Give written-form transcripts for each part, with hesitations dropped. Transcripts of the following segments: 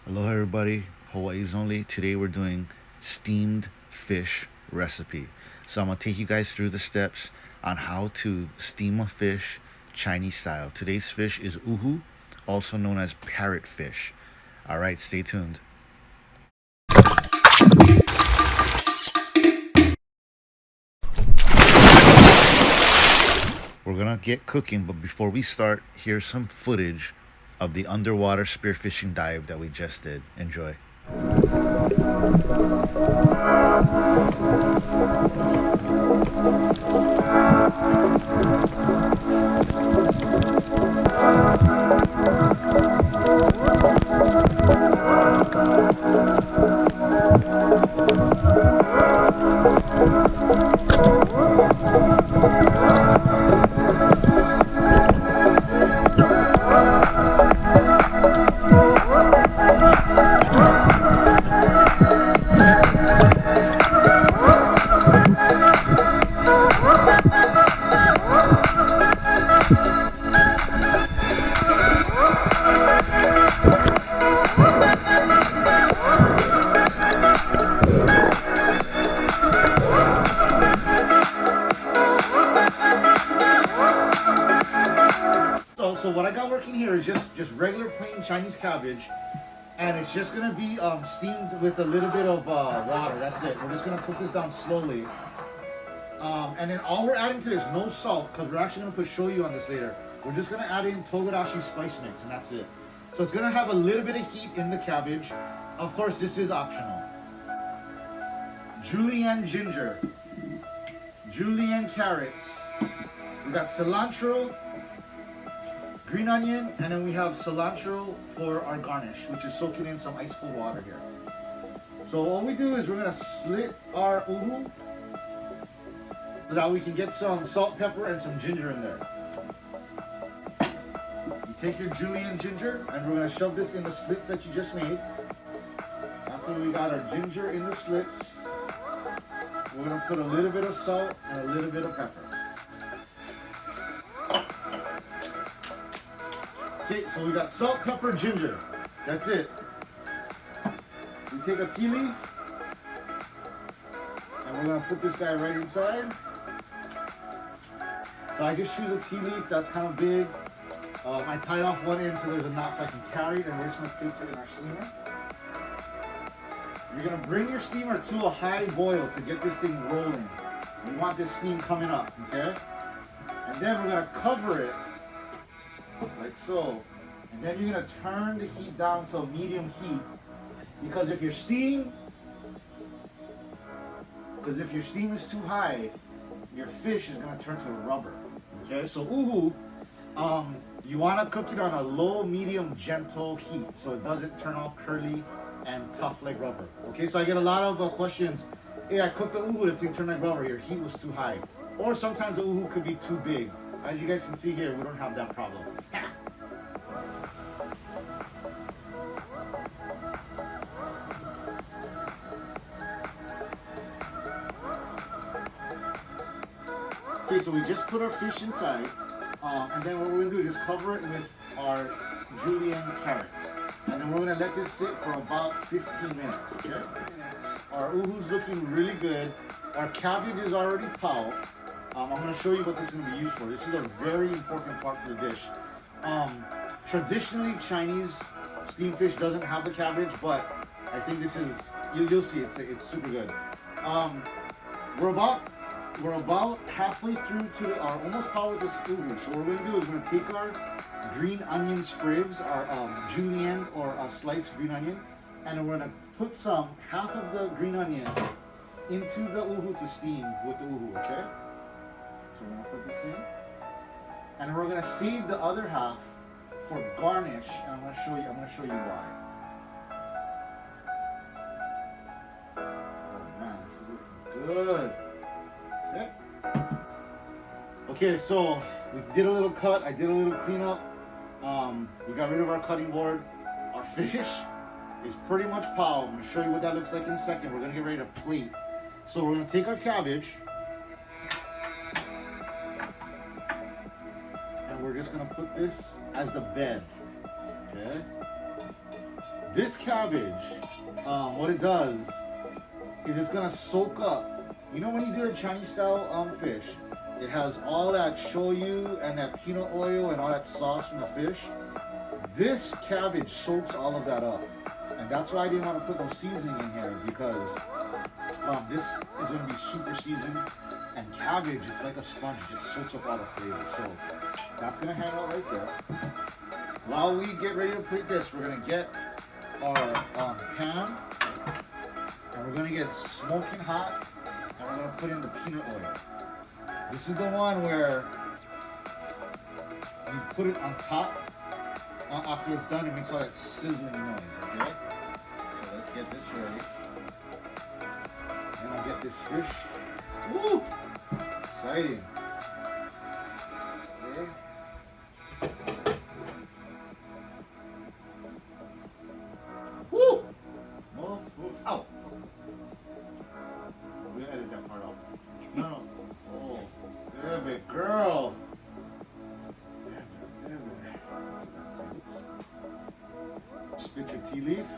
Hello everybody, Hawaii's only. Today we're doing steamed fish recipe. So I'm gonna take you guys through the steps on how to steam a fish Chinese style. Today's fish is uhu, also known as parrot fish. All right, stay tuned. We're gonna get cooking, but before we start, here's some footage of the underwater spearfishing dive that we just did. Enjoy. So what I got working here is just regular plain Chinese cabbage, and it's just gonna be steamed with a little bit of water. That's it. We're just gonna cook this down slowly, and then all we're adding to this, no salt, because we're actually gonna put shoyu on this later. We're just gonna add in togarashi spice mix, and that's it. So it's gonna have a little bit of heat in the cabbage. Of course, this is optional. Julienne ginger, julienne carrots. We got cilantro, green onion, and then we have cilantro for our garnish, which is soaking in some ice cold water here. So what we do is we're gonna slit our uhu so that we can get some salt, pepper, and some ginger in there. You take your julienne ginger, and we're gonna shove this in the slits that you just made. After we got our ginger in the slits, we're gonna put a little bit of salt and a little bit of pepper. Okay, so we got salt, pepper, ginger. That's it. We take a tea leaf, and we're gonna put this guy right inside. So I just choose a tea leaf that's kind of big. I tie off one end so there's a knot so I can carry it, and we're just gonna place it in our steamer. You're gonna bring your steamer to a high boil to get this thing rolling. You want this steam coming up, okay? And then we're gonna cover it like so. And then you're gonna turn the heat down to a medium heat. Because if your steam is too high, your fish is gonna turn to rubber. Okay, so uhu, you wanna cook it on a low, medium, gentle heat so it doesn't turn all curly and tough like rubber. Okay, so I get a lot of questions. Hey, I cooked the uhu, the thing turned like rubber, your heat was too high. Or sometimes the uhu could be too big. As you guys can see here, we don't have that problem. Okay, so we just put our fish inside, and then what we're gonna do is just cover it with our julienne carrots. And then we're gonna let this sit for about 15 minutes, okay? Our uhu's looking really good. Our cabbage is already pau. I'm gonna show you what this is gonna be used for. This is a very important part of the dish. Traditionally, Chinese steamed fish doesn't have the cabbage, but I think this is, you'll see, it's super good. We're about halfway through to our almost pau with this uhu. So what we're gonna do is we're gonna take our green onion sprigs, our julienne or a sliced green onion, and then we're gonna put half of the green onion into the uhu to steam with the uhu, okay? So we're gonna put this in, and then we're gonna save the other half for garnish, and I'm gonna show you why. Oh man, this is looking good. Okay. Okay, so we did a little cut. I did a little cleanup. We got rid of our cutting board. Our fish is pretty much pau. I'm gonna show you what that looks like in a second. We're gonna get ready to plate. So we're gonna take our cabbage, and we're just gonna put this as the bed. Okay. This cabbage, what it does is it's gonna soak up. You know when you do a Chinese style fish, it has all that shoyu and that peanut oil and all that sauce from the fish. This cabbage soaks all of that up. And that's why I didn't want to put no seasoning in here, because this is going to be super seasoned. And cabbage is like a sponge, it just soaks up all the flavor. So that's going to hang out right there. While we get ready to plate this, we're going to get our pan. And we're going to get smoking hot. And we're going to put in the peanut oil. This is the one where you put it on top. After it's done, it makes all that sizzling noise, okay? So let's get this ready. And I'll get this fish. Woo! Exciting. Okay. Woo! Ow! We're gonna edit that part out. No. Oh, yeah, big girl. Spit your tea leaf.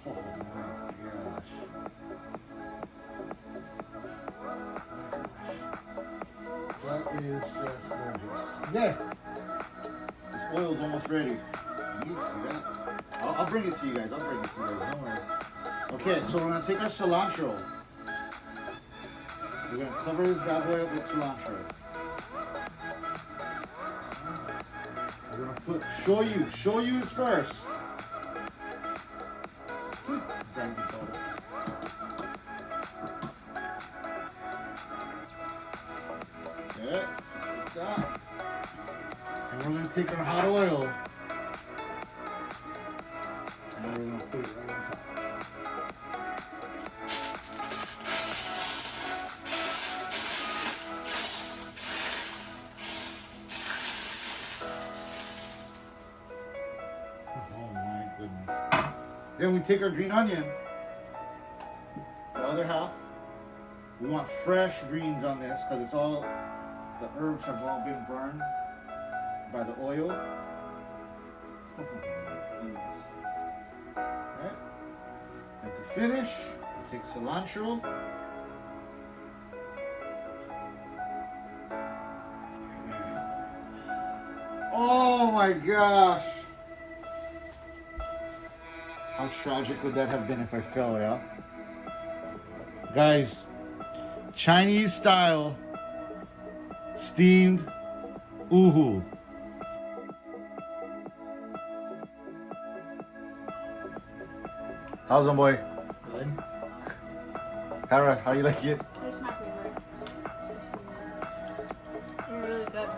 Oh my gosh. That is just gorgeous. Yeah. This oil's almost ready. You see that? I'll bring it to you guys. Don't worry. Okay, so we're going to take our cilantro. We're going to cover this bad boy up with cilantro. We're going to put shoyu. Shoyu is first. Okay, like that. And we're going to take our hot oil. And we're going to put it right on top. Then we take our green onion, the other half. We want fresh greens on this because it's all, the herbs have all been burned by the oil. Okay. And to finish, we take cilantro. Oh my gosh. How tragic would that have been if I fell, yeah? Guys, Chinese style steamed uhu. How's it, boy? Good. Parrot, how you like it? It's my favorite. It's really good.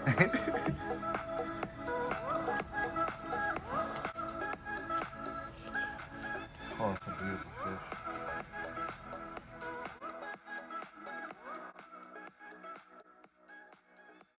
Oh, it's a beautiful fish.